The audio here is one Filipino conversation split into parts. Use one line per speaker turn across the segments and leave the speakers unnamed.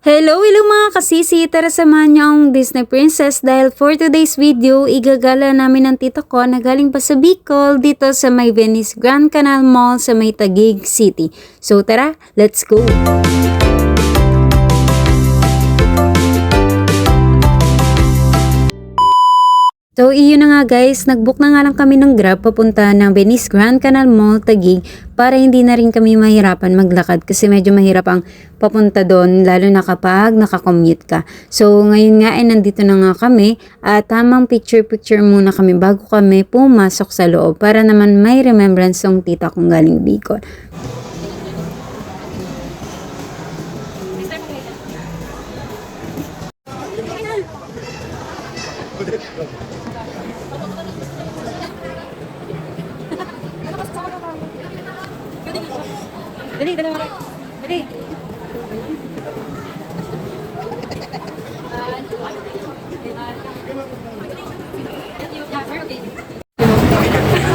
Hello mga kasisi! Tara samahan niyo ang Disney Princess dahil for today's video, igagala namin ng tita ko na galing pa sa Bicol dito sa may Venice Grand Canal Mall sa may Taguig City. So tara, let's go! So, iyon na nga guys, nagbook na nga lang kami ng Grab papunta ng Venice Grand Canal Mall, Taguig para hindi na rin kami mahirapan maglakad kasi medyo mahirap ang papunta doon lalo na kapag nakakommute ka. So, ngayon nga ay nandito na nga kami at tamang picture-picture muna kami bago kami pumasok sa loob para naman may remembrance ng tita kong galing Bicol. Dali, dali, dali.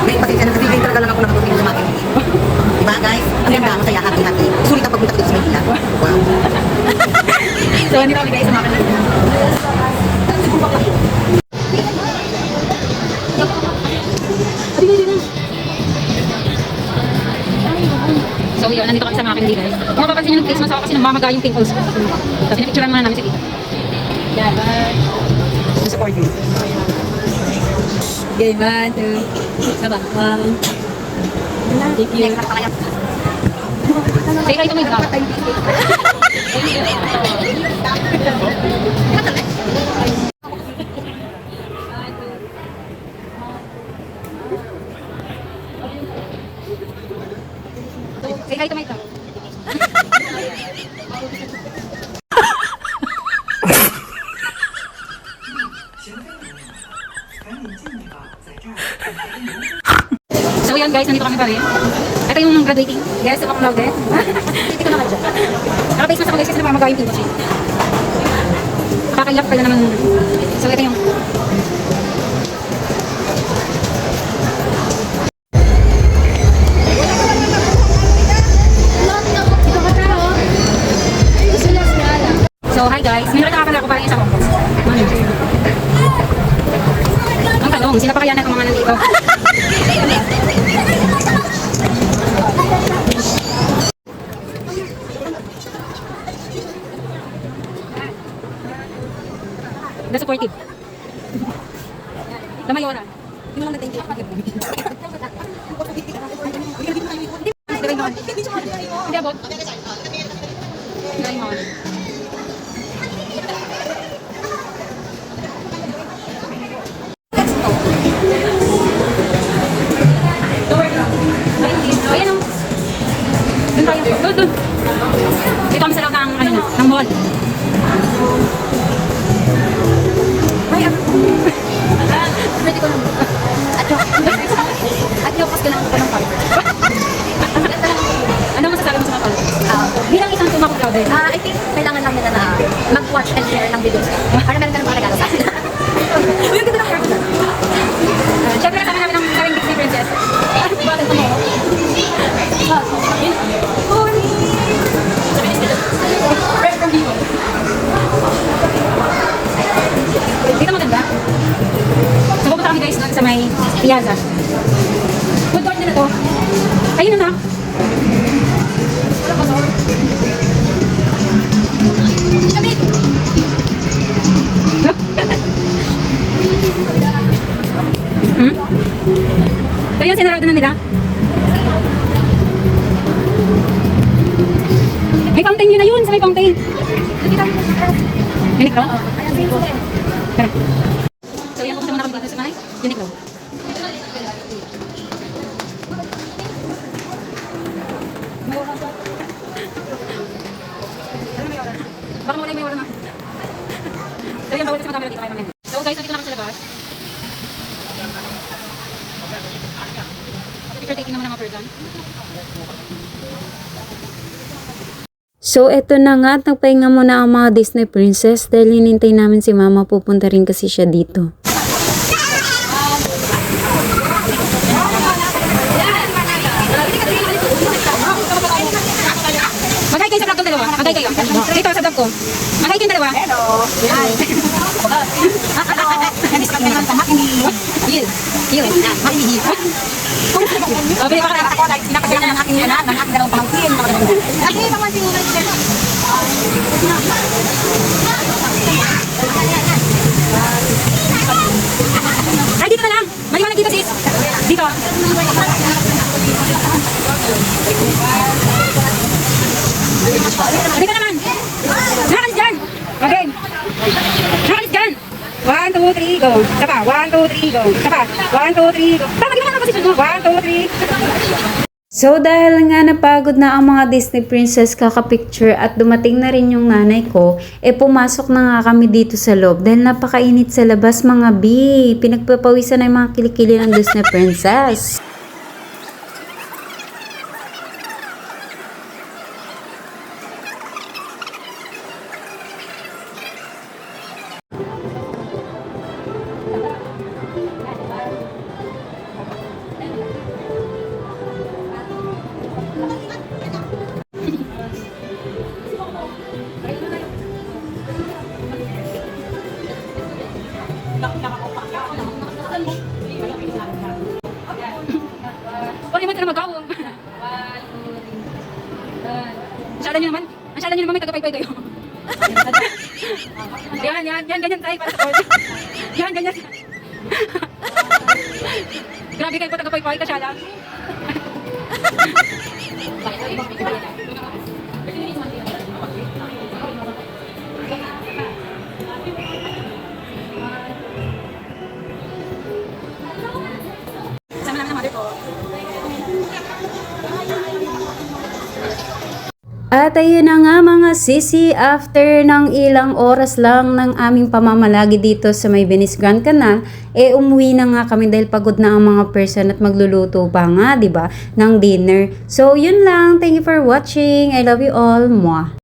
May pasensya na kasi ngayon talaga lang ako nakapagpili sa mga kaibigan. Diba guys? Ang ganda, masaya, happy-happy. Sulit ang pagpunta ko dito sa Maynila. Wow.
So, hindi kami guys sa mga kanila. So yun, nandito kami sa mga candy guys. Kung mapapansin nyo nag-face mask ako kasi namamaga yung pimples ko. Tapos pinipicturean muna namin si Tita. Yan, bye. Support you. Okay, 1, 2, saba. 1. Thank you. Say hi to my vlog. Say hi to my vlog. So yan guys, nandito kami pa rin. Ito yung graduating. Yes, yung akong laude. Hindi ko naman dyan. Naka-face mask ako guys kasi namamaga yung pimples. Nakakaiyak pala naman. So ito yung So, hi guys. May nakakapala ako parang isang kompos. Ang talong, sila pa kaya na itong mga nandito? The supportive. The mayora. Hindi mo lang natin yung hindi abot. Doon. Dito kami sa loob ng, ng mall. Ay, pwede ko lang. At yung pas ka lang ako ng powder. Ano masasabi mo sa mga powder? Bilang isang tumakong powder.
I think kailangan lang nila na mag-watch and share ng videos. Para meron ka ng mga regalo sa akin.
Uy, ang ganda ng hair ko dyan. Siyempre kasama namin ng galing Disney Princess. Bakit mo? Dito maganda. So, pupunta kami guys doon sa may Piazza. Food court na to. Ayun na. So yun, sinarado na nila. May fountain yun na yun, sa may fountain. Uniqlo? Tara. So yan, pupunta muna kami dito sa may Uniqlo. Baka mawala yung may wala na. So yan, bawal kasi mag-camera dito kayo mamaya. So guys, nandito na kami sa labas. Picture taking naman ng mga person. So, eto na nga at nagpahinga muna ang mga Disney Princess dahil hinintay namin si Mama, pupunta rin kasi siya dito. Mag-hi kayo sa vlog doon dalawa. Magay kayo. Dito sa dog ko. Magay kayong dalawa.
Hello. Hi. Hindi ka naman sa makin.
Yun. Yun.
Makihi.
Okay, baka
Ako like pinakagalan ng aking anak, ng aking dalawang pamangkin. Ay, pamangkin mo lang.
ay, dito na lang. Maliwanag dito, sis. Dito. Dito naman. Nakalis dyan. Okay. Nakalis dyan. 1, 2, 3, go. Isa pa. 1, 2, 3, go. Isa pa. 1, 2, 3, go. Tama, di ba ang posisyon mo? 1, 2, 3. So dahil nga napagod na ang mga Disney princess kakapicture at dumating na rin yung nanay ko, pumasok na nga kami dito sa loob dahil napakainit sa labas mga B. Pinagpapawisan na yung mga kilikili ng Disney princess.
Huwag naman ka na magawang. Masyala nyo naman may tagapaypay kayo. Yan, ganyan tayo para sa court. Yan, ganyan. Grabe kayo po tagapaypay, kasyala. Sama lang ng mother ko.
At ayun na nga mga sisi, after ng ilang oras lang ng aming pamamalagi dito sa may Venice Grand Canal, umuwi na nga kami dahil pagod na ang mga person at magluluto pa nga, 'di ba, ng dinner. So yun lang, thank you for watching. I love you all. Mwah.